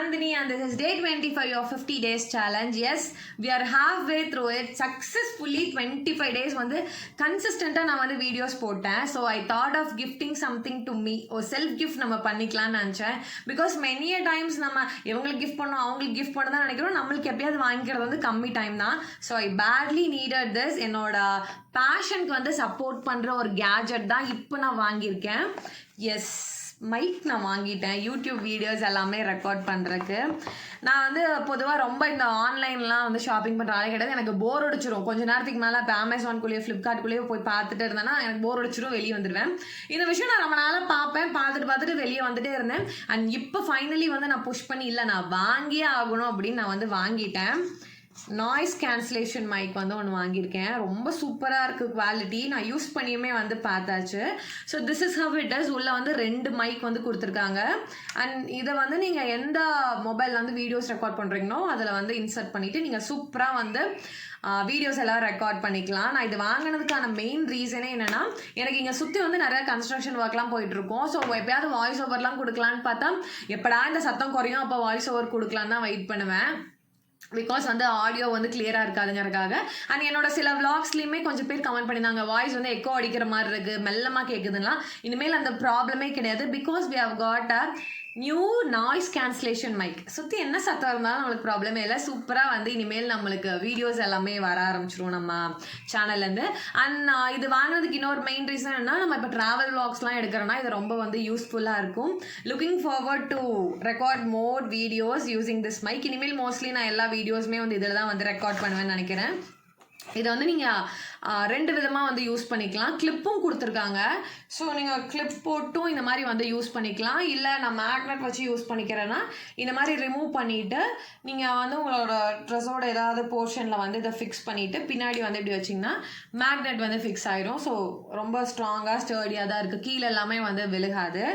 Nandini and this is day 25 of 50 days challenge. Yes, we are halfway through it. Successfully 25 days வந்து கன்சிஸ்டண்டா நான் வந்து videos போட்டேன். So I thought of gifting something to me. ஒரு self gift நம்ம பண்ணிக்கலாம்னு நினச்சேன். Because many times நம்ம இவங்களுக்கு கிஃப்ட் பண்ணோம் அவங்களுக்கு கிஃப்ட் பண்ண தான் நினைக்கிறோம். நம்மளுக்கு எப்பயாவது வாங்கிக்கிறது வந்து கம்மி டைம் தான். So I badly needed this. என்னோட பேஷனுக்கு வந்து சப்போர்ட் பண்ணுற ஒரு கேஜெட் தான் இப்போ நான் வாங்கியிருக்கேன். எஸ், மைக் நான் வாங்கிட்டேன் யூடியூப் வீடியோஸ் எல்லாமே ரெக்கார்ட் பண்ணுறதுக்கு. நான் வந்து பொதுவாக ரொம்ப இந்த ஆன்லைன்லாம் வந்து ஷாப்பிங் பண்ணுற ஆளே கிடையாது. எனக்கு போர் அடிச்சிடும். கொஞ்சம் நேரத்துக்கு மேலே இப்போ அமேசான்குள்ளேயோ ஃப்ளிப்கார்ட்குள்ளேயோ போய் பார்த்துட்டு இருந்தேன்னா எனக்கு போர் அடிச்சிடும், வெளியே வந்துடுவேன். இந்த விஷயம் நான் ரொம்ப நாளாக பார்த்துட்டு வெளியே வந்துட்டே இருந்தேன். அண்ட் இப்போ ஃபைனலி வந்து நான் புஷ் பண்ணி இல்லை நான் வாங்கியே ஆகணும் அப்படின்னு நான் வந்து வாங்கிட்டேன். நாய்ஸ் கேன்சலேஷன் மைக் வந்து ஒன்று வாங்கியிருக்கேன். ரொம்ப சூப்பராக இருக்குது குவாலிட்டி. நான் யூஸ் பண்ணியுமே வந்து பார்த்தாச்சு. So this is how it is. உள்ளே வந்து 2 மைக் வந்து கொடுத்துருக்காங்க. அண்ட் இதை வந்து நீங்கள் எந்த மொபைலில் வந்து வீடியோஸ் ரெக்கார்ட் பண்ணுறீங்களோ அதில் வந்து இன்சர்ட் பண்ணிவிட்டு நீங்கள் சூப்பராக வந்து வீடியோஸ் எல்லாம் ரெக்கார்ட் பண்ணிக்கலாம். நான் இது வாங்கினதுக்கான மெயின் ரீசனே என்னென்னா, எனக்கு இங்கே சுற்றி வந்து நிறையா கன்ஸ்ட்ரக்ஷன் ஒர்க்லாம் போயிட்டுருக்கோம். ஸோ எப்போயாவது வாய்ஸ் ஓவர்லாம் கொடுக்கலான்னு பார்த்தா எப்படா இந்த சத்தம் குறையும் அப்போ வாய்ஸ் ஓவர் கொடுக்கலான்னு தான் வெயிட் பண்ணுவேன். பிகாஸ் வந்து ஆடியோ வந்து கிளியராக இருக்காதுங்கிறதுக்காக. அண்ட் என்னோட சில விளாக்ஸ்லையுமே கொஞ்சம் பேர் கமெண்ட் பண்ணியிருந்தாங்க வாய்ஸ் வந்து எக்கோ அடிக்கிற மாதிரி இருக்குது, மெல்லமாக கேட்குதுன்னா. இனிமேல் அந்த ப்ராப்ளமே கிடையாது. Because we have got a new noise cancellation mic. சுற்றி என்ன சத்தம் இருந்தாலும் நம்மளுக்கு ப்ராப்ளமே இல்லை. சூப்பராக வந்து இனிமேல் நம்மளுக்கு வீடியோஸ் எல்லாமே வர ஆரம்பிச்சிரும் நம்ம சேனல்லேருந்து. அண்ட் இது வாங்கினதுக்கு இன்னொரு மெயின் ரீசன் என்ன, நம்ம இப்போ ட்ராவல் விளாக்ஸ்லாம் எடுக்கிறோன்னா இது ரொம்ப வந்து யூஸ்ஃபுல்லாக இருக்கும். Looking forward to record more videos using this mic. இனிமேல் மோஸ்ட்லி நான் எல்லா வீடியோஸுமே வந்து இதில் தான் வந்து ரெக்கார்ட் பண்ணுவேன்னு நினைக்கிறேன். இதை வந்து நீங்கள் 2 விதமாக வந்து யூஸ் பண்ணிக்கலாம். கிளிப்பும் கொடுத்துருக்காங்க. ஸோ நீங்கள் கிளிப் போட்டும் இந்த மாதிரி வந்து யூஸ் பண்ணிக்கலாம். இல்லை நான் மேக்னெட் வச்சு யூஸ் பண்ணிக்கிறேன்னா இந்த மாதிரி ரிமூவ் பண்ணிவிட்டு நீங்கள் வந்து உங்களோட ட்ரெஸ்ஸோட ஏதாவது போர்ஷனில் வந்து இதை ஃபிக்ஸ் பண்ணிவிட்டு பின்னாடி வந்து இப்படி வச்சிங்கன்னா மேக்னெட் வந்து ஃபிக்ஸ் ஆகிரும். ஸோ ரொம்ப ஸ்ட்ராங்காக ஸ்டர்டியாக தான் இருக்குது. கீழே எல்லாமே வந்து விழுகாது.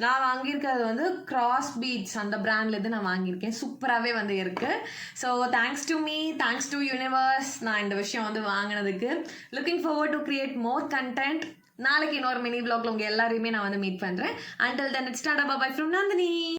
நான் வாங்கியிருக்கிறது வந்து கிராஸ் பீட்ஸ் அந்த பிராண்ட்லேருந்து நான் வாங்கியிருக்கேன். சூப்பராகவே வந்து இருக்குது. So thanks to me, thanks to universe நான் இந்த விஷயம் வந்து வாங்கினதுக்கு. Looking forward to create more content. நாளைக்கு இன்னொரு மினி வ்ளாக்ல உங்கள் எல்லாரையுமே நான் வந்து மீட் பண்ணுறேன். Until then, it's Tata bye from Nandini.